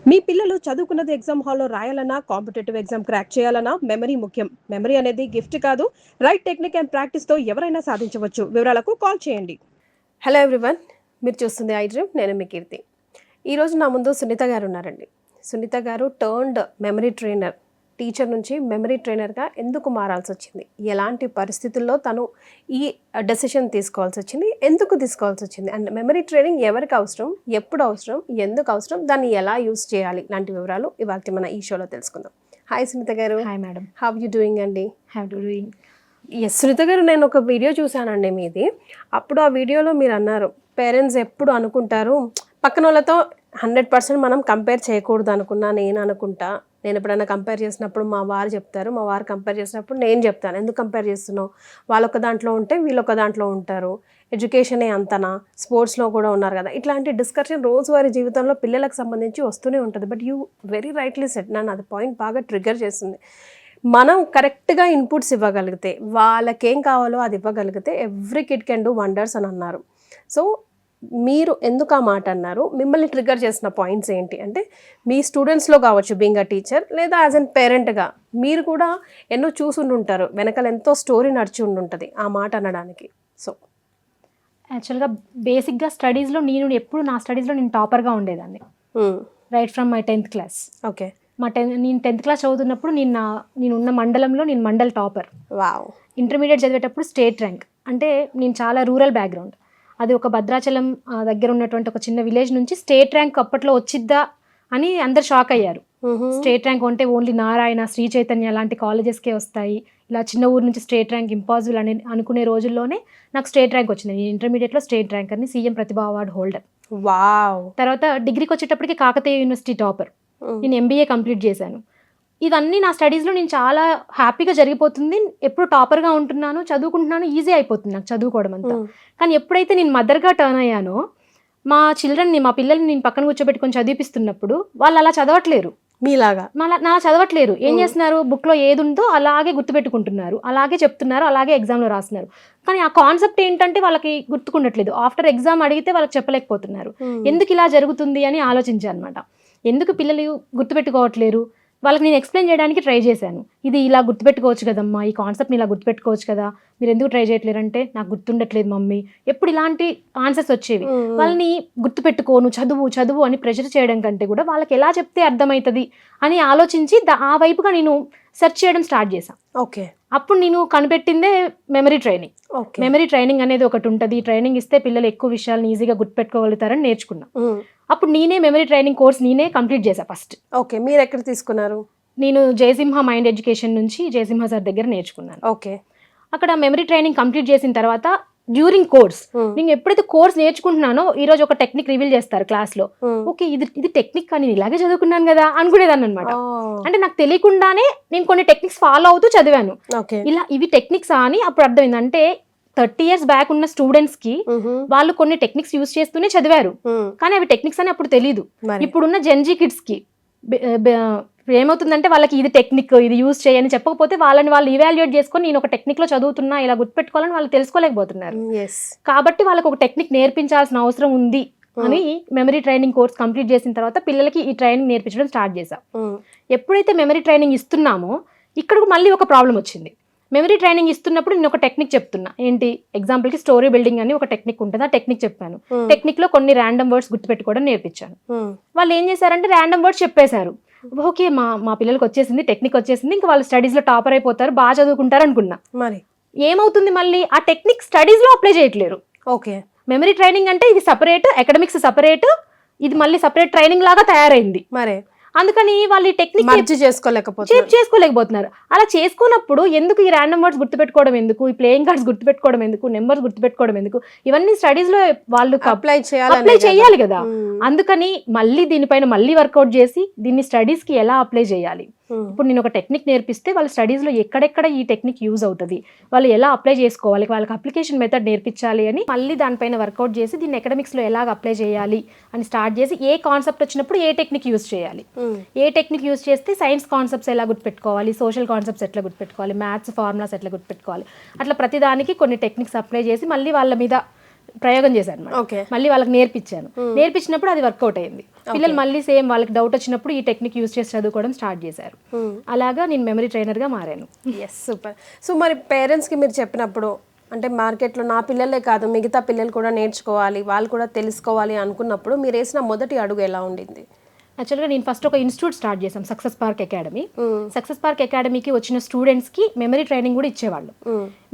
మీ పిల్లలు చదువుకున్నది ఎగ్జామ్ హాల్లో రాయాలన్నా, కాంపిటేటివ్ ఎగ్జామ్ క్రాక్ చేయాలన్నా మెమరీ ముఖ్యం. మెమరీ అనేది గిఫ్ట్ కాదు, రైట్ టెక్నిక్ అండ్ ప్రాక్టీస్తో ఎవరైనా సాధించవచ్చు. వివరాలకు కాల్ చేయండి. హలో ఎవ్రీవన్, మీరు చూస్తుంది ఐ డ్రీమ్. నేను మీ కీర్తి. ఈరోజు నా ముందు సునీత గారు ఉన్నారండి. సునీత గారు టర్న్డ్ మెమరీ ట్రైనర్, టీచర్ నుంచి మెమరీ ట్రైనర్గా ఎందుకు మారాల్సి వచ్చింది, ఎలాంటి పరిస్థితుల్లో తను ఈ డెసిషన్ తీసుకోవాల్సి వచ్చింది, ఎందుకు తీసుకోవాల్సి వచ్చింది, అండ్ మెమరీ ట్రైనింగ్ ఎవరికి అవసరం, ఎప్పుడు అవసరం, ఎందుకు అవసరం, దాన్ని ఎలా యూస్ చేయాలి, లాంటి వివరాలు ఇవాళ మన ఈ షోలో తెలుసుకుందాం. హాయ్ సునీత గారు. Hi madam. How you doing అండి? Have to doing. Yes Sunitha గారు, నేను ఒక వీడియో చూశానండి మీది. అప్పుడు ఆ వీడియోలో మీరు అన్నారు, పేరెంట్స్ ఎప్పుడు అనుకుంటారు పక్కన వాళ్ళతో 100% మనం కంపేర్ చేయకూడదు అనుకున్నా, నేను అనుకుంటా. నేను ఎప్పుడైనా కంపేర్ చేసినప్పుడు మా వారు చెప్తారు, మా వారు కంపేర్ చేసినప్పుడు నేను చెప్తాను, ఎందుకు కంపేర్ చేస్తున్నావు, వాళ్ళొక దాంట్లో ఉంటే వీళ్ళొక దాంట్లో ఉంటారు, ఎడ్యుకేషనే అంతనా, స్పోర్ట్స్లో కూడా ఉన్నారు కదా, ఇట్లాంటి డిస్కషన్ రోజువారీ జీవితంలో పిల్లలకు సంబంధించి వస్తూనే ఉంటుంది. But you very rightly set, నన్ను అది పాయింట్ బాగా ట్రిగ్గర్ చేస్తుంది. మనం కరెక్ట్గా ఇన్పుట్స్ ఇవ్వగలిగితే, వాళ్ళకేం కావాలో అది ఇవ్వగలిగితే every kid can do wonders అని అన్నారు. సో మీరు ఎందుకు ఆ మాట అన్నారు, మిమ్మల్ని ట్రిగ్గర్ చేసిన పాయింట్స్ ఏంటి అంటే, మీ స్టూడెంట్స్లో కావచ్చు బీయింగ్ అ టీచర్, లేదా యాజ్ అన్ పేరెంట్గా మీరు కూడా ఎన్నో చూసుండుంటారు, వెనకాల ఎంతో స్టోరీ నడిచి ఉండుంటుంది ఆ మాట అనడానికి. సో యాక్చువల్గా బేసిక్గా స్టడీస్లో నా స్టడీస్లో నేను టాపర్గా ఉండేదాన్ని, right from my 10th class. Okay. నేను 10th క్లాస్ చదువుతున్నప్పుడు నేను ఉన్న మండలంలో నేను మండల్ టాపర్. వావ్. ఇంటర్మీడియట్ చదివేటప్పుడు స్టేట్ ర్యాంక్. అంటే నేను చాలా రూరల్ బ్యాక్గ్రౌండ్, అది ఒక భద్రాచలం దగ్గర ఉన్నటువంటి ఒక చిన్న విలేజ్ నుంచి స్టేట్ ర్యాంక్ అప్పట్లో వచ్చిద్దా అని అందరు షాక్ అయ్యారు. స్టేట్ ర్యాంక్ అంటే ఓన్లీ నారాయణ, శ్రీ చైతన్య లాంటి కాలేజెస్కే వస్తాయి, ఇలా చిన్న ఊరు నుంచి స్టేట్ ర్యాంక్ ఇంపాసిబుల్ అని అనుకునే రోజుల్లోనే నాకు స్టేట్ ర్యాంక్ వచ్చింది. నేను ఇంటర్మీడియట్లో స్టేట్ ర్యాంక్ అని, సీఎం ప్రతిభా అవార్డు హోల్డర్. వావ్. తర్వాత డిగ్రీకి వచ్చేటప్పటికి కాకతీయ యూనివర్సిటీ టాపర్. నేను ఎంబీఏ కంప్లీట్ చేశాను. ఇవన్నీ నా స్టడీస్లో నేను చాలా హ్యాపీగా జరిగిపోతుంది, ఎప్పుడు టాపర్గా ఉంటున్నాను, చదువుకుంటున్నాను, ఈజీ అయిపోతుంది నాకు చదువుకోవడం అంతా. కానీ ఎప్పుడైతే నేను మదర్గా టర్న్ అయ్యానో, మా పిల్లల్ని నేను పక్కన కూర్చోబెట్టుకొని చదివిపిస్తున్నప్పుడు వాళ్ళు అలా చదవట్లేరు, మీలాగా నా చదవట్లేరు. ఏం చేస్తున్నారు, బుక్లో ఏది ఉందో అలాగే గుర్తుపెట్టుకుంటున్నారు, అలాగే చెప్తున్నారు, అలాగే ఎగ్జామ్లో రాస్తున్నారు. కానీ ఆ కాన్సెప్ట్ ఏంటంటే వాళ్ళకి గుర్తుకుండట్లేదు. ఆఫ్టర్ ఎగ్జామ్ అడిగితే వాళ్ళకి చెప్పలేకపోతున్నారు. ఎందుకు ఇలా జరుగుతుంది అని ఆలోచించాను అనమాట. ఎందుకు పిల్లలు గుర్తుపెట్టుకోవట్లేరు, వాళ్ళకి నేను ఎక్స్ప్లెయిన్ చేయడానికి ట్రై చేశాను. ఇది ఇలా గుర్తుపెట్టుకోవచ్చు కదమ్మా, ఈ కాన్సెప్ట్ని ఇలా గుర్తుపెట్టుకోవచ్చు కదా, మీరు ఎందుకు ట్రై చేయట్లేరంటే, నాకు గుర్తుండట్లేదు మమ్మీ, ఎప్పుడు ఇలాంటి ఆన్సర్స్ వచ్చేవి. వాళ్ళని గుర్తుపెట్టుకోను, చదువు అని ప్రెషర్ చేయడం కంటే కూడా వాళ్ళకి ఎలా చెప్తే అర్థమవుతుంది అని ఆలోచించి ఆ వైపుగా నేను సెర్చ్ చేయడం స్టార్ట్ చేశాను. ఓకే. అప్పుడు నేను కనిపెట్టిందే మెమరీ ట్రైనింగ్. మెమరీ ట్రైనింగ్ అనేది ఒకటి ఉంటుంది. ట్రైనింగ్ ఇస్తే పిల్లలు ఎక్కువ విషయాలను ఈజీగా గుర్తుపెట్టుకోగలుగుతారని నేర్చుకున్నా. అప్పుడు నేనే మెమరీ ట్రైనింగ్ కోర్స్ కంప్లీట్ చేశాను ఫస్ట్. ఓకే. మీరు ఎక్కడ తీసుకున్నారు? నేను జయసింహ మైండ్ ఎడ్యుకేషన్ నుంచి జయసింహ సార్ దగ్గర నేర్చుకున్నాను. ఓకే. అక్కడ మెమరీ ట్రైనింగ్ కంప్లీట్ చేసిన తర్వాత డ్యూరింగ్ కోర్స్, నేను ఎప్పుడైతే కోర్స్ నేర్చుకుంటున్నానో, ఈ రోజు ఒక టెక్నిక్ రివీల్ చేస్తారు క్లాస్లో. ఓకే, ఇది టెక్నిక్ అని ఇలాగే చదువుకున్నాను కదా అనుకునేదాన్ని అనమాట. అంటే నాకు తెలియకుండానే నేను కొన్ని టెక్నిక్స్ ఫాలో అవుతూ చదివాను. ఇలా ఇవి టెక్నిక్స్ అని అప్పుడు అర్థమైంది. అంటే 30 years బ్యాక్ ఉన్న స్టూడెంట్స్ కి వాళ్ళు కొన్ని టెక్నిక్స్ యూజ్ చేస్తూనే చదివారు, కానీ అవి టెక్నిక్స్ అని అప్పుడు తెలీదు. ఇప్పుడున్న జెన్జీ కిడ్స్ కి ఏమవుతుందంటే, వాళ్ళకి ఇది టెక్నిక్, ఇది యూజ్ చేయని చెప్పకపోతే వాళ్ళని వాళ్ళు ఇవాల్యుయేట్ చేసుకొని, నేను ఒక టెక్నిక్ లో చదువుతున్నా, ఇలా గుర్తుపెట్టుకోవాలని వాళ్ళు తెలుసుకోలేకపోతున్నారు. కాబట్టి వాళ్ళకి ఒక టెక్నిక్ నేర్పించాల్సిన అవసరం ఉంది అని మెమరీ ట్రైనింగ్ కోర్స్ కంప్లీట్ చేసిన తర్వాత పిల్లలకి ఈ ట్రైనింగ్ నేర్పించడం స్టార్ట్ చేశాం. ఎప్పుడైతే మెమరీ ట్రైనింగ్ ఇస్తున్నామో, ఇక్కడ మళ్ళీ ఒక ప్రాబ్లం వచ్చింది. మెమరీ ట్రైనింగ్ ఇస్తున్నప్పుడు నేను ఒక టెక్నిక్ చెప్తున్నా. ఏంటి, ఎగ్జాంపుల్కి స్టోరీ బిల్డింగ్ అని ఒక టెక్నిక్ ఉంటుంది, ఆ టెక్నిక్ చెప్పాను. టెక్నిక్లో కొన్ని ర్యాండమ్ వర్డ్స్ గుర్తుపెట్టుకోవడం నేర్పించాను. వాళ్ళు ఏం చేశారంటే ర్యాండమ్ వర్డ్స్ చెప్పేశారు. ఓకే, మా పిల్లలకి వచ్చేసింది, టెక్నిక్ వచ్చేసింది, ఇంకా వాళ్ళు స్టడీస్లో టాపర్ అయిపోతారు, బాగా చదువుకుంటారు అనుకున్నా. మరి ఏమవుతుంది, మళ్ళీ ఆ టెక్నిక్ స్టడీస్లో అప్లై చేయట్లేరు. ఓకే. మెమరీ ట్రైనింగ్ అంటే ఇది సపరేట్, అకాడమిక్స్ సపరేట్, ఇది మళ్ళీ సపరేట్ ట్రైనింగ్ లాగా తయారైంది. మరి అందుకని వాళ్ళు ఈ టెక్నిక్ చేసుకోలేకపోతున్నారు. అలా చేసుకున్నప్పుడు ఎందుకు ఈ ర్యాండమ్ వర్డ్స్ గుర్తుపెట్టుకోవడం ఎందుకు, ఈ ప్లేయింగ్ కార్డ్స్ గుర్తుపెట్టుకోవడం ఎందుకు, నెంబర్స్ గుర్తుపెట్టుకోవడం ఎందుకు, ఇవన్నీ స్టడీస్ లో వాళ్ళు అప్లై చేయాలి కదా. అందుకని మళ్ళీ దీనిపైన మళ్ళీ వర్కౌట్ చేసి దీన్ని స్టడీస్ కి ఎలా అప్లై చేయాలి, ఇప్పుడు నేను ఒక టెక్నిక్ నేర్పిస్తే వాళ్ళ స్టడీస్లో ఎక్కడెక్కడ ఈ టెక్నిక్ యూజ్ అవుతుంది, వాళ్ళు ఎలా అప్లై చేసుకోవాలి, వాళ్ళకి అప్లికేషన్ మెథడ్ నేర్పించాలి అని మళ్ళీ దానిపైన వర్కౌట్ చేసి దీన్ని ఎకడమిక్స్లో ఎలాగ అప్లై చేయాలి అని స్టార్ట్ చేసి, ఏ కాన్సెప్ట్ వచ్చినప్పుడు ఏ టెక్నిక్ యూజ్ చేయాలి, ఏ టెక్నిక్ యూజ్ చేస్తే సైన్స్ కాన్సెప్ట్స్ ఎలా గుర్తుపెట్టుకోవాలి, సోషల్ కాన్సెప్ట్స్ ఎట్లా గుర్తుపెట్టుకోవాలి, మ్యాథ్స్ ఫార్ములాస్ ఎట్లా గుర్తుపెట్టుకోవాలి, అట్లా ప్రతిదానికి కొన్ని టెక్నిక్స్ అప్లై చేసి మళ్ళీ వాళ్ళ మీద ప్రయోగం చేశాను అనమాట. ఓకే. మళ్ళీ వాళ్ళకి నేర్పించినప్పుడు అది వర్కౌట్ అయింది. పిల్లలు మళ్ళీ సేమ్ వాళ్ళకి డౌట్ వచ్చినప్పుడు ఈ టెక్నిక్ యూజ్ చేసి చదువుకోవడం స్టార్ట్ చేశారు. అలాగా నేను మెమరీ ట్రైనర్గా మారాను. Yes, super. సో మరి పేరెంట్స్కి మీరు చెప్పినప్పుడు అంటే మార్కెట్లో నా పిల్లలే కాదు మిగతా పిల్లలు కూడా నేర్చుకోవాలి, వాళ్ళు కూడా తెలుసుకోవాలి అనుకున్నప్పుడు మీరు వేసిన మొదటి అడుగు ఎలా ఉండింది? యాక్చువల్గా నేను ఫస్ట్ ఒక ఇన్స్టిట్యూట్ స్టార్ట్ చేశాం, success park academy. Success park అకాడమీకి వచ్చిన స్టూడెంట్స్కి మెమరీ ట్రైనింగ్ కూడా ఇచ్చేవాళ్ళు.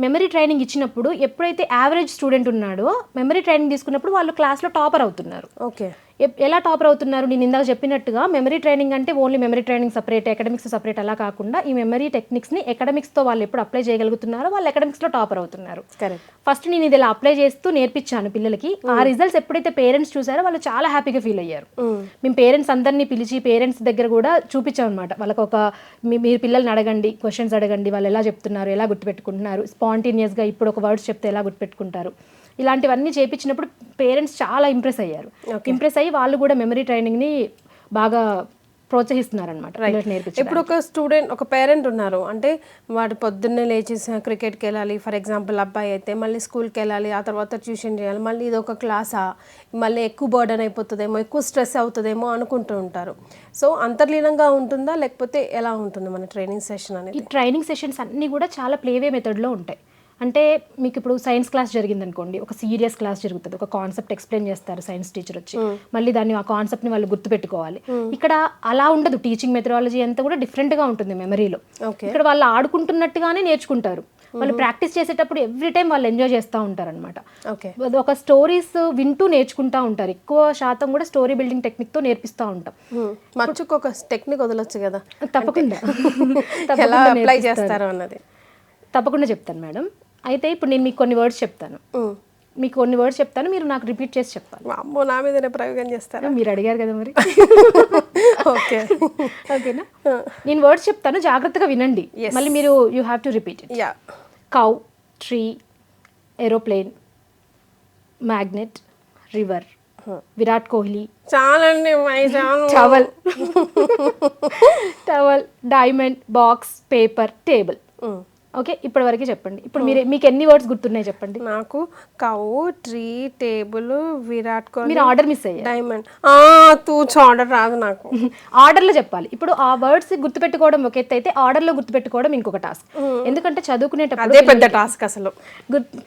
మెమరీ ట్రైనింగ్ ఇచ్చినప్పుడు ఎప్పుడైతే యావరేజ్ స్టూడెంట్ ఉన్నాడో మెమరీ ట్రైనింగ్ తీసుకున్నప్పుడు వాళ్ళు క్లాస్లో టాపర్ అవుతున్నారు. ఓకే. ఎలా టాపర్ అవుతున్నారు? నేను ఇందాక చెప్పినట్టుగా మెమరీ ట్రైనింగ్ అంటే only memory training separate, academics separate అలా కాకుండా ఈ మెమరీ టెక్నిక్స్ని అకాడమిక్స్తో వాళ్ళు ఎప్పుడు అప్లై చేయగలుగుతున్నారో వాళ్ళు అకాడమిక్స్లో టాపర్ అవుతున్నారు. కరెక్ట్. ఫస్ట్ నేను ఇది ఇలా అప్లై చేస్తూ నేర్పించాను పిల్లలకి. ఆ రిజల్ట్స్ ఎప్పుడైతే పేరెంట్స్ చూసారో వాళ్ళు చాలా హ్యాపీగా ఫీల్ అయ్యారు. మేము పేరెంట్స్ అందరినీ పిలిచి పేరెంట్స్ దగ్గర కూడా చూపించాం అనమాట. వాళ్ళకి ఒక మీరు పిల్లల్ని అడగండి, క్వశ్చన్స్ అడగండి, వాళ్ళు ఎలా చెప్తున్నారు, ఎలా గుర్తుపెట్టుకుంటున్నారు, స్పాంటేనియస్గా ఇప్పుడు ఒక వర్డ్స్ చెప్తే ఎలా గుర్తుపెట్టుకుంటారు, ఇలాంటివన్నీ చేపించినప్పుడు పేరెంట్స్ చాలా ఇంప్రెస్ అయ్యారు. ఇంప్రెస్ అయ్యి వాళ్ళు కూడా మెమరీ ట్రైనింగ్ని బాగా ప్రోత్సహిస్తున్నారనమాట. ఇప్పుడు ఒక స్టూడెంట్, ఒక పేరెంట్ ఉన్నారు అంటే వాడు పొద్దున్నే లేచి క్రికెట్కి వెళ్ళాలి ఫర్ ఎగ్జాంపుల్, అబ్బాయి అయితే మళ్ళీ స్కూల్కి వెళ్ళాలి, ఆ తర్వాత ట్యూషన్ చేయాలి, మళ్ళీ ఇది ఒక క్లాసా, మళ్ళీ ఎక్కువ బర్డన్ అయిపోతుందేమో, ఎక్కువ స్ట్రెస్ అవుతుందేమో అనుకుంటూ ఉంటారు. సో అంతర్లీనంగా ఉంటుందా లేకపోతే ఎలా ఉంటుంది మన ట్రైనింగ్ సెషన్ అనేది? ఈ ట్రైనింగ్ సెషన్స్ అన్నీ కూడా చాలా ప్లేవే మెథడ్లో ఉంటాయి. అంటే మీకు ఇప్పుడు సైన్స్ క్లాస్ జరిగింది అనుకోండి, ఒక సీరియస్ క్లాస్ జరుగుతుంది, ఒక కాన్సెప్ట్ ఎక్స్ప్లెయిన్ చేస్తారు సైన్స్ టీచర్ వచ్చి, మళ్ళీ దాన్ని ఆ కాన్సెప్ట్ని వాళ్ళు గుర్తుపెట్టుకోవాలి. ఇక్కడ అలా ఉండదు, టీచింగ్ మెథడాలజీ అంతా కూడా డిఫరెంట్గా ఉంటుంది మెమరీలో. ఇక్కడ వాళ్ళు ఆడుకుంటున్నట్టుగానే నేర్చుకుంటారు. వాళ్ళు ప్రాక్టీస్ చేసేటప్పుడు ఎవ్రీ టైం వాళ్ళు ఎంజాయ్ చేస్తూ ఉంటారు అనమాట. ఒక స్టోరీస్ వింటూ నేర్చుకుంటూ ఉంటారు. ఎక్కువ శాతం కూడా స్టోరీ బిల్డింగ్ టెక్నిక్తో నేర్పిస్తూ ఉంటాం. మచ్చుకు ఒక టెక్నిక్ వదలొచ్చు కదా? తప్పకుండా ఎలా అప్లై చేస్తారు అన్నది తప్పకుండా చెప్తాను మేడం. అయితే ఇప్పుడు నేను మీకు కొన్ని వర్డ్స్ చెప్తాను, మీరు నాకు రిపీట్ చేసి చెప్పాలి. అమ్మో, నా మీదనే ప్రయోగం చేస్తారా? మీరు అడిగారు కదా మరి. ఓకే, ఓకేనా? నేను వర్డ్స్ చెప్తాను, జాగ్రత్తగా వినండి, మళ్ళీ మీరు you have to repeat it. Cow, tree, aeroplane, magnet, river, Virat Kohli, towel, diamond, box, paper, table. Okay, ఇప్పటి వరకు చెప్పండి. ఇప్పుడు మీకు ఎన్ని వర్డ్స్ గుర్తున్నాయి చెప్పండి. నాకు cow, tree, table, Virat Kohli. మీరు ఆర్డర్ మిస్ అయ్యారు. డైమండ్, ఆర్డర్ రాదు నాకు. ఆర్డర్లో చెప్పాలి. ఇప్పుడు ఆ వర్డ్స్ గుర్తుపెట్టుకోవడం ఒక ఎత్తు అయితే ఆర్డర్లో గుర్తుపెట్టుకోవడం ఇంకొక టాస్క్. ఎందుకంటే చదువుకునేటప్పుడు అదే పెద్ద టాస్క్ అసలు.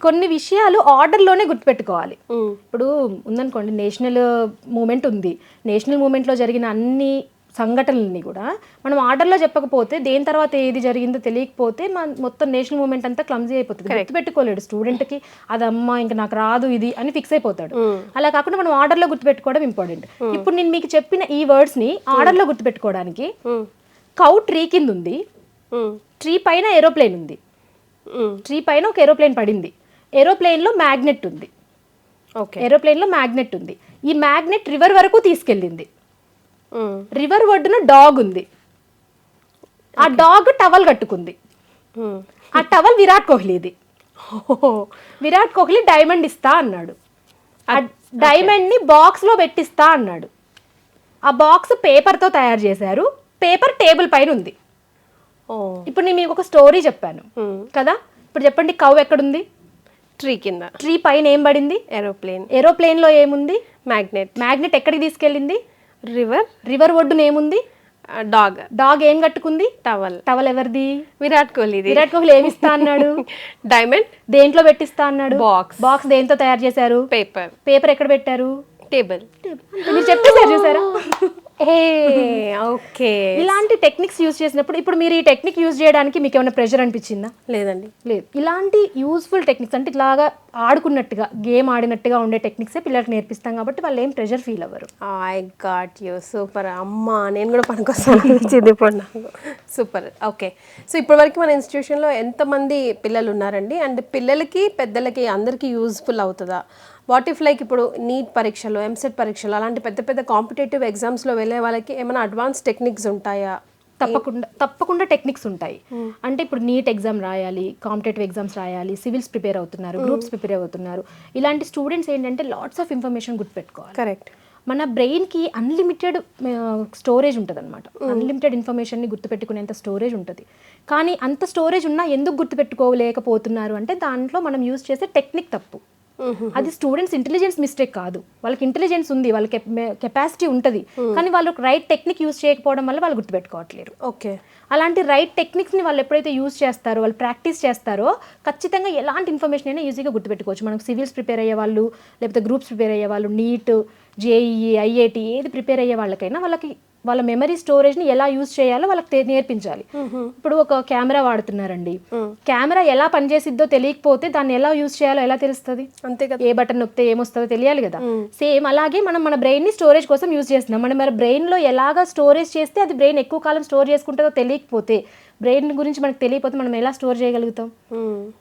కొన్ని విషయాలు ఆర్డర్లోనే గుర్తుపెట్టుకోవాలి. ఇప్పుడు ఉందనుకోండి, నేషనల్ మూమెంట్ ఉంది, నేషనల్ మూమెంట్లో జరిగిన అన్ని సంఘటనలని కూడా మనం ఆర్డర్లో చెప్పకపోతే, దేని తర్వాత ఏది జరిగిందో తెలియకపోతే మొత్తం నేషనల్ మూమెంట్ అంతా క్లమ్జీ అయిపోతుంది. గుర్తుపెట్టుకోలేడు స్టూడెంట్కి, అదమ్మా ఇంకా నాకు రాదు ఇది అని ఫిక్స్ అయిపోతాడు. అలా కాకుండా మనం ఆర్డర్లో గుర్తుపెట్టుకోవడం ఇంపార్టెంట్. ఇప్పుడు నేను మీకు చెప్పిన ఈ వర్డ్స్ని ఆర్డర్లో గుర్తుపెట్టుకోవడానికి, కౌ ట్రీ కింద ఉంది, ట్రీ పైన ఏరోప్లేన్ ఉంది, ట్రీ పైన ఒక ఏరోప్లేన్ పడింది, ఏరోప్లేన్లో మ్యాగ్నెట్ ఉంది, ఏరోప్లేన్లో మ్యాగ్నెట్ ఉంది, ఈ మ్యాగ్నెట్ రివర్ వరకు తీసుకెళ్ళింది, రివర్ ఒడ్డున డాగ్ ఉంది, ఆ డాగ్ టవల్ కట్టుకుంది, ఆ టవల్ విరాట్ కోహ్లీది, విరాట్ కోహ్లీ డైమండ్ ఇస్తా అన్నాడు, ఆ డైమండ్ ని బాక్స్ లో పెట్టిస్తా అన్నాడు, ఆ బాక్స్ పేపర్ తో తయారు చేశారు, పేపర్ టేబుల్ పైన ఉంది. ఇప్పుడు నేను మీకు ఒక స్టోరీ చెప్పాను కదా, ఇప్పుడు చెప్పండి, కౌ ఎక్కడుంది? ట్రీ కింద. ట్రీ పైన ఏం పడింది? ఏరోప్లేన్. ఏరోప్లేన్ లో ఏముంది? మ్యాగ్నెట్. మ్యాగ్నెట్ ఎక్కడికి తీసుకెళ్ళింది? రివర్. రివర్ ఒడ్డున ఏముంది? డాగ్. డాగ్ ఏం కట్టుకుంది? టవల్. టవల్ ఎవరిది? విరాట్ కోహ్లీ. విరాట్ కోహ్లీ ఏమి ఇస్తా అన్నాడు? డైమండ్. దేంట్లో పెట్టిస్తా అన్నాడు? బాక్స్. బాక్స్ దేంతో తయారు చేశారు? పేపర్. పేపర్ ఎక్కడ పెట్టారు? టేబుల్. మీరు చెప్తే చూసారా? ఓకే. ఇలాంటి టెక్నిక్స్ యూజ్ చేసినప్పుడు, ఇప్పుడు మీరు ఈ టెక్నిక్ యూజ్ చేయడానికి మీకు ఏమైనా ప్రెషర్ అనిపించిందా? లేదండి. లేదు. ఇలాంటి యూస్ఫుల్ టెక్నిక్స్ అంటే ఇట్లాగా ఆడుకున్నట్టుగా, గేమ్ ఆడినట్టుగా ఉండే టెక్నిక్సే పిల్లలకు నేర్పిస్తాం కాబట్టి వాళ్ళు ఏం ప్రెషర్ ఫీల్ అవ్వరు. I got you, super. అమ్మా, నేను కూడా పనికొస్తాను అనిపించింది ఇప్పుడు నాకు. సూపర్. ఓకే, సో ఇప్పటివరకు మన ఇన్స్టిట్యూషన్లో ఎంతమంది పిల్లలు ఉన్నారండి? అండ్ పిల్లలకి పెద్దలకి అందరికీ యూజ్ఫుల్ అవుతుందా? వాట్ ఇఫ్ లైక్ ఇప్పుడు నీట్ పరీక్షలు, ఎంసెట్ పరీక్షలు అలాంటి పెద్ద పెద్ద కాంపిటేటివ్ ఎగ్జామ్స్లో వెళ్ళే వాళ్ళకి ఏమైనా అడ్వాన్స్ టెక్నిక్స్ ఉంటాయా? తప్పకుండా టెక్నిక్స్ ఉంటాయి. అంటే ఇప్పుడు నీట్ ఎగ్జామ్ రాయాలి, కాంపిటేటివ్ ఎగ్జామ్స్ రాయాలి, సివిల్స్ ప్రిపేర్ అవుతున్నారు, గ్రూప్స్ ప్రిపేర్ అవుతున్నారు, ఇలాంటి స్టూడెంట్స్ ఏంటంటే లాట్స్ ఆఫ్ ఇన్ఫర్మేషన్ గుర్తుపెట్టుకోవాలి. కరెక్ట్. మన బ్రెయిన్కి అన్లిమిటెడ్ స్టోరేజ్ ఉంటుంది అనమాట. అన్లిమిటెడ్ ఇన్ఫర్మేషన్ని గుర్తుపెట్టుకునేంత స్టోరేజ్ ఉంటుంది. కానీ అంత స్టోరేజ్ ఉన్నా ఎందుకు గుర్తుపెట్టుకోలేకపోతున్నారు అంటే దాంట్లో మనం యూజ్ చేసే టెక్నిక్ తప్పు. అది స్టూడెంట్స్ ఇంటెలిజెన్స్ మిస్టేక్ కాదు, వాళ్ళకి ఇంటెలిజెన్స్ ఉంది, వాళ్ళకి కెపాసిటీ ఉంటుంది, కానీ వాళ్ళు రైట్ టెక్నిక్ యూజ్ చేయకపోవడం వల్ల వాళ్ళు గుర్తుపెట్టుకోవట్లేరు. ఓకే. అలాంటి రైట్ టెక్నిక్స్ని వాళ్ళు ఎప్పుడైతే యూజ్ చేస్తారో, వాళ్ళు ప్రాక్టీస్ చేస్తారో, ఖచ్చితంగా ఎలాంటి ఇన్ఫర్మేషన్ అయినా ఈజీగా గుర్తుపెట్టుకోవచ్చు. మనకు సివిల్స్ ప్రిపేర్ అయ్యే వాళ్ళు, లేకపోతే గ్రూప్స్ ప్రిపేర్ అయ్యే వాళ్ళు, నీట్, జేఈఈ, ఐఐటి ఏది ప్రిపేర్ అయ్యే వాళ్ళకైనా వాళ్ళ మెమరీ స్టోరేజ్ని ఎలా యూజ్ చేయాలో వాళ్ళకి నేర్పించాలి. ఇప్పుడు ఒక కెమెరా వాడుతున్నారండి, కెమెరా ఎలా పనిచేసిద్దో తెలియకపోతే దాన్ని ఎలా యూజ్ చేయాలో ఎలా తెలుస్తుంది? అంతే కదా. ఏ బటన్ నొక్కితే ఏమొస్తుందో తెలియాలి కదా. సేమ్ అలాగే మనం మన బ్రెయిన్ని స్టోరేజ్ కోసం యూజ్ చేస్తున్నాం. మన బ్రెయిన్లో ఎలాగా స్టోరేజ్ చేస్తే అది బ్రెయిన్ ఎక్కువ కాలం స్టోర్ చేసుకుంటుందో తెలియకపోతే, బ్రెయిన్ గురించి మనకు తెలియకపోతే మనం ఎలా స్టోర్ చేయగలుగుతాం?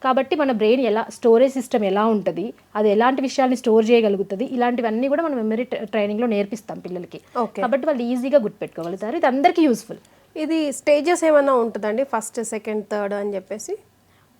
కాబట్టి మన బ్రెయిన్ ఎలా, స్టోరేజ్ సిస్టమ్ ఎలా ఉంటుంది, అది ఎలాంటి విషయాల్ని స్టోర్ చేయగలుగుతుంది, ఇలాంటివన్నీ కూడా మనం మెమరీ ట్రైనింగ్లో నేర్పిస్తాం పిల్లలకి. కాబట్టి వాళ్ళు ఈజీగా గుర్తుపెట్టుకోగలుగుతారు. ఇది అందరికీ యూస్ఫుల్. ఇది స్టేజెస్ ఏమైనా ఉంటుందండి, ఫస్ట్, సెకండ్, థర్డ్ అని చెప్పేసి?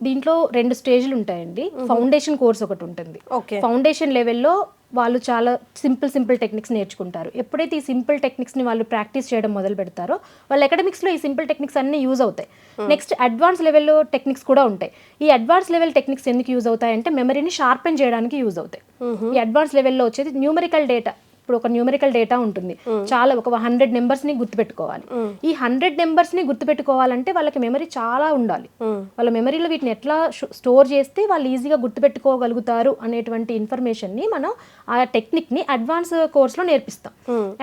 దీంట్లో 2 స్టేజ్లు ఉంటాయండి. ఫౌండేషన్ కోర్స్ ఒకటి ఉంటుంది. ఫౌండేషన్ లెవెల్లో వాళ్ళు చాలా సింపుల్ టెక్నిక్స్ నేర్చుకుంటారు. ఎప్పుడైతే ఈ సింపుల్ టెక్నిక్స్ని వాళ్ళు ప్రాక్టీస్ చేయడం మొదలు పెడతారో వాళ్ళ అకాడమిక్స్లో ఈ సింపుల్ టెక్నిక్స్ అన్నీ యూజ్ అవుతాయి. నెక్స్ట్ అడ్వాన్స్ లెవెల్లో టెక్నిక్స్ కూడా ఉంటాయి. ఈ అడ్వాన్స్ లెవెల్ టెక్నిక్స్ ఎందుకు యూజ్ అవుతాయి అంటే మెమరీని షార్పెన్ చేయడానికి యూజ్ అవుతాయి. ఈ అడ్వాన్స్ లెవెల్లో వచ్చేది న్యూమరికల్ డేటా. ఇప్పుడు ఒక న్యూమరికల్ డేటా ఉంటుంది, చాలా ఒక 100 నెంబర్స్ని గుర్తుపెట్టుకోవాలి. ఈ 100 నెంబర్స్ని గుర్తుపెట్టుకోవాలంటే వాళ్ళకి మెమరీ చాలా ఉండాలి. వాళ్ళ మెమరీలో వీటిని ఎట్లా స్టోర్ చేస్తే వాళ్ళు ఈజీగా గుర్తుపెట్టుకోగలుగుతారు అనేటువంటి ఇన్ఫర్మేషన్ని మనం ఆ టెక్నిక్ని అడ్వాన్స్ కోర్స్లో నేర్పిస్తాం.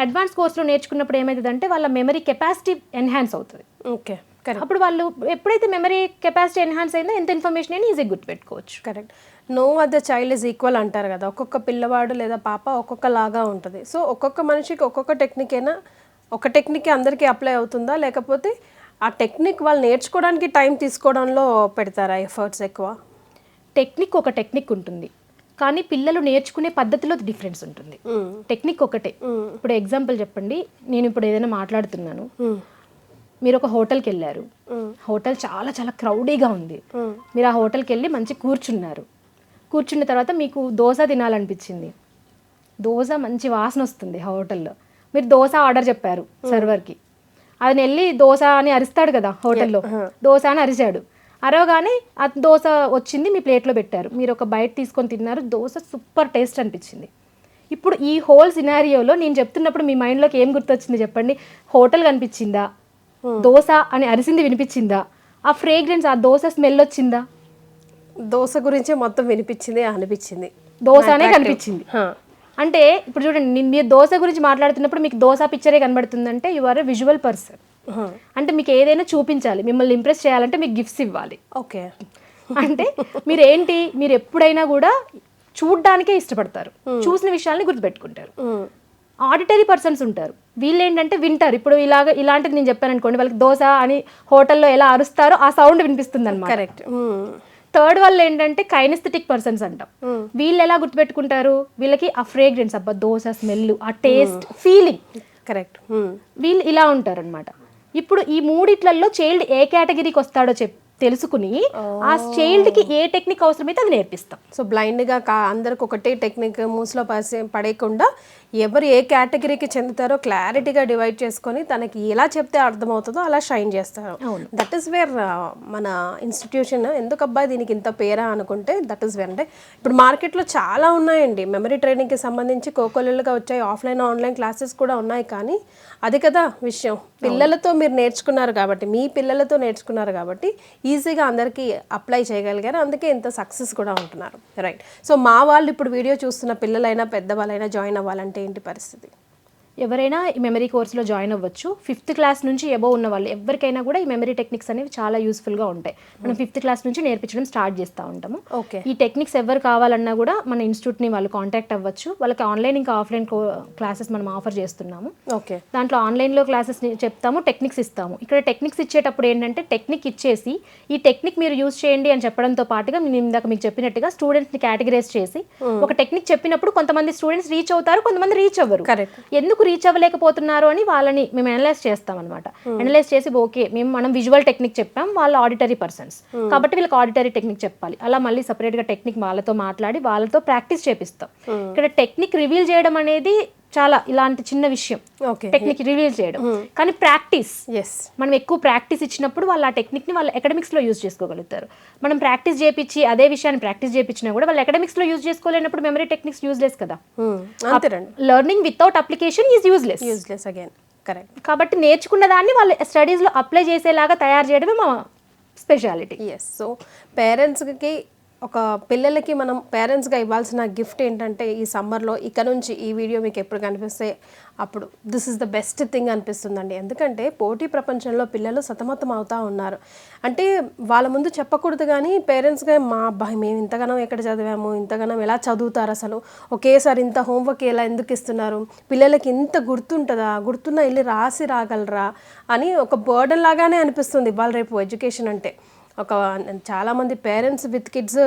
అడ్వాన్స్ కోర్స్లో నేర్చుకున్నప్పుడు ఏమవుతుందంటే వాళ్ళ మెమరీ కెపాసిటీ ఎన్హాన్స్ అవుతుంది. ఓకే. అప్పుడు వాళ్ళు ఎప్పుడైతే మెమరీ కెపాసిటీ ఎన్హాన్స్ అయిందో ఎంత ఇన్ఫర్మేషన్ అయినా ఈజీగా గుర్తుపెట్టుకోవచ్చు. Correct. No other child is equal అంటారు కదా. ఒక్కొక్క పిల్లవాడు లేదా పాప ఒక్కొక్క లాగా ఉంటుంది. సో ఒక్కొక్క మనిషికి ఒక్కొక్క టెక్నిక్ అయినా ఒక టెక్నిక్ అందరికీ అప్లై అవుతుందా, లేకపోతే ఆ టెక్నిక్ వాళ్ళు నేర్చుకోవడానికి టైం తీసుకోవడంలో పెడతారా ఎఫర్ట్స్ ఎక్కువ? టెక్నిక్ ఒక టెక్నిక్ ఉంటుంది, కానీ పిల్లలు నేర్చుకునే పద్ధతిలో డిఫరెన్స్ ఉంటుంది. టెక్నిక్ ఒకటే. ఇప్పుడు ఎగ్జాంపుల్ చెప్పండి, నేను ఇప్పుడు ఏదైనా మాట్లాడుతున్నాను, మీరు ఒక హోటల్కి వెళ్ళారు, హోటల్ చాలా చాలా క్రౌడీగా ఉంది, మీరు ఆ హోటల్కి వెళ్ళి మంచి కూర్చున్న తర్వాత మీకు దోశ తినాలనిపించింది, దోశ మంచి వాసన వస్తుంది హోటల్లో, మీరు దోశ ఆర్డర్ చెప్పారు సర్వర్కి, ఆయన వెళ్ళి దోశ అని అరుస్తాడు కదా హోటల్లో, దోశ అని అరిచాడు, అరవగానే ఆ దోశ వచ్చింది మీ ప్లేట్లో పెట్టారు, మీరు ఒక బైట్ తీసుకొని తిన్నారు, దోశ సూపర్ టేస్ట్ అనిపించింది. ఇప్పుడు ఈ హోల్ సినారియోలో నేను చెప్తున్నప్పుడు మీ మైండ్లోకి ఏం గుర్తొచ్చింది చెప్పండి? హోటల్ కనిపించిందా, దోశ అని అరిసింది వినిపించిందా, ఆ ఫ్రేగ్రెన్స్, ఆ దోశ స్మెల్ వచ్చిందా? దోశ గురించే మొత్తం వినిపించింది, అనిపించింది, దోశ అనే కనిపించింది. అంటే ఇప్పుడు చూడండి, మీరు దోశ గురించి మాట్లాడుతున్నప్పుడు మీకు దోశ పిక్చరే కనబడుతుందంటే you are a visual person. అంటే మీకు ఏదైనా చూపించాలి, మిమ్మల్ని ఇంప్రెస్ చేయాలంటే మీకు గిఫ్ట్స్ ఇవ్వాలి. ఓకే. అంటే మీరు ఎప్పుడైనా కూడా చూడ్డానికే ఇష్టపడతారు, చూసిన విషయాల్ని గుర్తుపెట్టుకుంటారు. ఆడిటరీ పర్సన్స్ ఉంటారు, వీళ్ళు ఏంటంటే వింటారు. ఇప్పుడు ఇలాంటిది నేను చెప్పాను అనుకోండి, వాళ్ళకి దోశ అని హోటల్లో ఎలా అరుస్తారో ఆ సౌండ్ వినిపిస్తుంది అన్నమాట. కరెక్ట్. థర్డ్ వాళ్ళు ఏంటంటే కైనెస్థెటిక్ పర్సన్స్ అంటాం. వీళ్ళు ఎలా గుర్తుపెట్టుకుంటారు? వీళ్ళకి ఆ ఫ్రేగ్రెన్స్, అబ్బా దోశ స్మెల్, ఆ టేస్ట్, ఫీలింగ్. కరెక్ట్. వీళ్ళు ఇలా ఉంటారు అనమాట. ఇప్పుడు ఈ మూడిట్లలో చైల్డ్ ఏ కేటగిరీకి వస్తాడో తెలుసుకుని ఆ చైల్డ్కి ఏ టెక్నిక్ అవసరమైతే అది నేర్పిస్తాం. సో బ్లైండ్గా అందరికి ఒకటే టెక్నిక్ మూసులో పడేయకుండా ఎవరు ఏ కేటగిరీకి చెందుతారో క్లారిటీగా డివైడ్ చేసుకొని తనకి ఎలా చెప్తే అర్థమవుతుందో అలా షైన్ చేస్తారు. దట్ ఈస్ వేర్ మన ఇన్స్టిట్యూషన్ ఎందుకు అబ్బాయి దీనికి ఇంత పేరా అనుకుంటే దట్ ఈస్ వేర్. అంటే ఇప్పుడు మార్కెట్లో చాలా ఉన్నాయండి మెమరీ ట్రైనింగ్కి సంబంధించి, కోకోలలుగా వచ్చాయి, ఆఫ్లైన్ ఆన్లైన్ క్లాసెస్ కూడా ఉన్నాయి. కానీ అది కదా విషయం, పిల్లలతో మీరు నేర్చుకున్నారు కాబట్టి, మీ పిల్లలతో నేర్చుకున్నారు కాబట్టి ఈజీగా అందరికీ అప్లై చేయగలిగారు, అందుకే ఇంత సక్సెస్ కూడా ఉంటున్నారు. రైట్. సో మా వాళ్ళు ఇప్పుడు వీడియో చూస్తున్న పిల్లలైనా పెద్దవాళ్ళైనా జాయిన్ అవ్వాలంటే ఏంటి పరిస్థితి? ఎవరైనా ఈ మెమరీ కోర్సులో జాయిన్ అవ్వచ్చు. 5th క్లాస్ నుంచి అబోవ్ ఉన్న వాళ్ళు ఎవరికైనా కూడా ఈ మెమరీ టెక్నిక్స్ అనేవి చాలా యూస్ఫుల్గా ఉంటాయి. మనం 5th క్లాస్ నుంచి నేర్పించడం స్టార్ట్ చేస్తూ ఉంటాము. ఈ టెక్నిక్స్ ఎవరు కావాలన్నా కూడా మన ఇన్స్టిట్యూట్ని వాళ్ళు కాంటాక్ట్ అవ్వచ్చు. వాళ్ళకి ఆన్లైన్ ఇంకా ఆఫ్లైన్ క్లాసెస్ మనం ఆఫర్ చేస్తున్నాము. దాంట్లో ఆన్లైన్లో క్లాసెస్ చెప్తాము, టెక్నిక్స్ ఇస్తాము. ఇక్కడ టెక్నిక్స్ ఇచ్చేటప్పుడు ఏంటంటే టెక్నిక్ ఇచ్చేసి ఈ టెక్నిక్ మీరు యూజ్ చేయండి అని చెప్పడంతో పాటుగా నేను ఇందాక మీకు చెప్పినట్టుగా స్టూడెంట్స్ని కేటగిరైజ్ చేసి ఒక టెక్నిక్ చెప్పినప్పుడు కొంతమంది స్టూడెంట్స్ రీచ్ అవుతారు, కొంతమంది రీచ్ అవ్వరు. ఎందుకు రీచ్ అవ్వలేకపోతున్నారు అని వాళ్ళని మేము అనలైజ్ చేస్తాం అనమాట. అనలైజ్ చేసి ఓకే మనం విజువల్ టెక్నిక్ చెప్పాం, వాళ్ళు ఆడిటరీ పర్సన్స్ కాబట్టి వీళ్ళకి ఆడిటరీ టెక్నిక్ చెప్పాలి, అలా మళ్ళీ సపరేట్గా టెక్నిక్ వాళ్ళతో మాట్లాడి వాళ్ళతో ప్రాక్టీస్ చేపిస్తాం. ఇక్కడ టెక్నిక్ రివీల్ చేయడం అనేది చాలా ఇలాంటి చిన్న విషయం ఓకే. టెక్నిక్ రివీల్ చేయడం. కానీ ప్రాక్టీస్, ఎస్. మనం ఎక్కువ ప్రాక్టీస్ ఇచ్చినప్పుడు వాళ్ళు ఆ టెక్నిక్ని వాళ్ళు అకాడమిక్స్లో యూజ్ చేసుకోగలుగుతారు. మనం ప్రాక్టీస్ చేయించి అదే విషయాన్ని ప్రాక్టీస్ చేయించినా కూడా వాళ్ళు అకాడమిక్స్లో యూజ్ చేసుకోలేనప్పుడు మెమరీ టెక్నిక్స్ యూజ్లెస్ కదా. అంతేనండి. Learning without application is useless. Useless again. Correct. కాబట్టి నేర్చుకున్న దాన్ని వాళ్ళు స్టడీస్లో అప్లై చేసేలాగా తయారు చేయడమే మా స్పెషాలిటీ. ఎస్. సో పేరెంట్స్కి ఒక పిల్లలకి మనం పేరెంట్స్గా ఇవ్వాల్సిన గిఫ్ట్ ఏంటంటే ఈ సమ్మర్లో ఇక నుంచి ఈ వీడియో మీకు ఎప్పుడు కనిపిస్తే అప్పుడు this is the best thing అనిపిస్తుందండి. ఎందుకంటే పోటీ ప్రపంచంలో పిల్లలు సతమతం అవుతూ ఉన్నారు. అంటే వాళ్ళ ముందు చెప్పకూడదు కానీ పేరెంట్స్గా మా అబ్బాయి మేము ఇంతగానం ఎక్కడ చదివాము, ఇంతగానం ఎలా చదువుతారు, అసలు ఒకేసారి ఇంత హోంవర్క్ ఎలా ఎందుకు ఇస్తున్నారు, పిల్లలకి ఇంత గుర్తుంటుందా, గుర్తున్నా వెళ్ళి రాసి రాగలరా అని ఒక బర్డన్ లాగానే అనిపిస్తుంది వాళ్ళు రేపు ఎడ్యుకేషన్ అంటే. చాలామంది పేరెంట్స్ విత్ కిడ్స్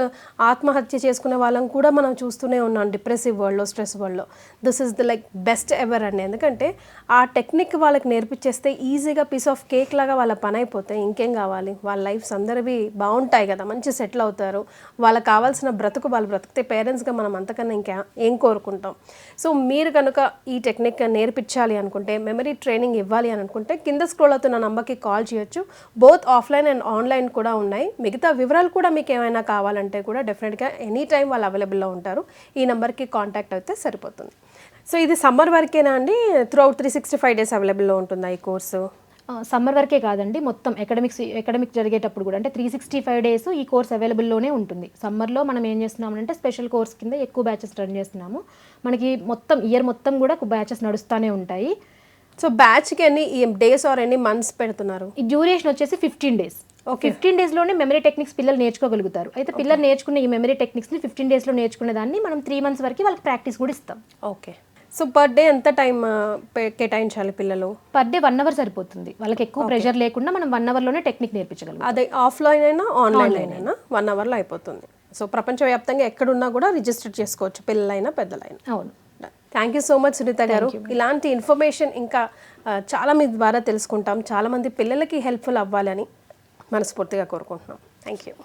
ఆత్మహత్య చేసుకునే వాళ్ళని కూడా మనం చూస్తూనే ఉన్నాం డిప్రెసివ్ వరల్డ్లో, స్ట్రెస్ వరల్డ్లో. This is the like best ever అండి. ఎందుకంటే ఆ టెక్నిక్ వాళ్ళకి నేర్పించేస్తే ఈజీగా పీస్ ఆఫ్ కేక్ లాగా వాళ్ళ పని అయిపోతాయి. ఇంకేం కావాలి, వాళ్ళ లైఫ్స్ అందరివి బాగుంటాయి కదా, మంచి సెటిల్ అవుతారు, వాళ్ళకి కావాల్సిన బ్రతుకు వాళ్ళు బ్రతికితే పేరెంట్స్గా మనం అంతకన్నా ఇంకా ఏం కోరుకుంటాం. సో మీరు కనుక ఈ టెక్నిక్ నేర్పించాలి అనుకుంటే, మెమరీ ట్రైనింగ్ ఇవ్వాలి అని అనుకుంటే కింద స్క్రోల్ అవుతున్న నంబర్కి కాల్ చేయొచ్చు. బోత్ ఆఫ్లైన్ అండ్ ఆన్లైన్ కూడా ఉన్నాయి. మిగతా వివరాలు కూడా మీకు ఏమైనా కావాలంటే కూడా డెఫినెట్గా ఎనీ టైం వాళ్ళు అవైలబుల్లో ఉంటారు. ఈ నెంబర్కి కాంటాక్ట్ అయితే సరిపోతుంది. సో ఇది సమ్మర్ వరకేనా అండి, త్రూ అవుట్ 365 days అవైలబుల్లో ఉంటుందా ఈ కోర్సు? సమ్మర్ వరకే కాదండి, మొత్తం అకాడమిక్ జరిగేటప్పుడు కూడా, అంటే 365 days ఈ కోర్స్ అవైలబుల్లోనే ఉంటుంది. సమ్మర్లో మనం ఏం చేస్తున్నామంటే స్పెషల్ కోర్స్ కింద ఎక్కువ బ్యాచెస్ రన్ చేస్తున్నాము. మనకి మొత్తం ఇయర్ మొత్తం కూడా బ్యాచెస్ నడుస్తూనే ఉంటాయి. సో బ్యాచ్కి ఎన్ని డేస్ ఆర్ ఎన్ని మంత్స్ పెడుతున్నారు? ఈ డ్యూరేషన్ వచ్చేసి 15 days. 15 daysలోనే మెమరీ టెక్నిక్స్ పిల్లలు నేర్చుకోగలుగుతారు. అయితే పిల్లలు నేర్చుకున్న ఈ మెమరీ టెక్నిక్స్ని 15 daysలో నేర్చుకునే దాన్ని మనం 3 months వరకు వాళ్ళకి ప్రాక్టీస్ కూడా ఇస్తాం. ఓకే. సో పర్ డే ఎంత టైం కేటాయించాలి పిల్లలు? పర్ డే 1 hour సరిపోతుంది. వాళ్ళకి ఎక్కువ ప్రెషర్ లేకుండా మనం 1 hourలోనే టెక్నిక్ నేర్పించగలం. అదే ఆఫ్లైన్ అయినా ఆన్లైన్ అయినా 1 hourలో అయిపోతుంది. సో ప్రపంచవ్యాప్తంగా ఎక్కడున్నా కూడా రిజిస్టర్ చేసుకోవచ్చు, పిల్లలైనా పెద్దలైనా. అవును. Thank you so much Sunitha garu. ఇలాంటి ఇన్ఫర్మేషన్ ఇంకా చాలా మీ ద్వారా తెలుసుకుంటాం. చాలామంది పిల్లలకి హెల్ప్ఫుల్ అవ్వాలని మనస్ఫూర్తిగా కోరుకుంటున్నాం. Thank you.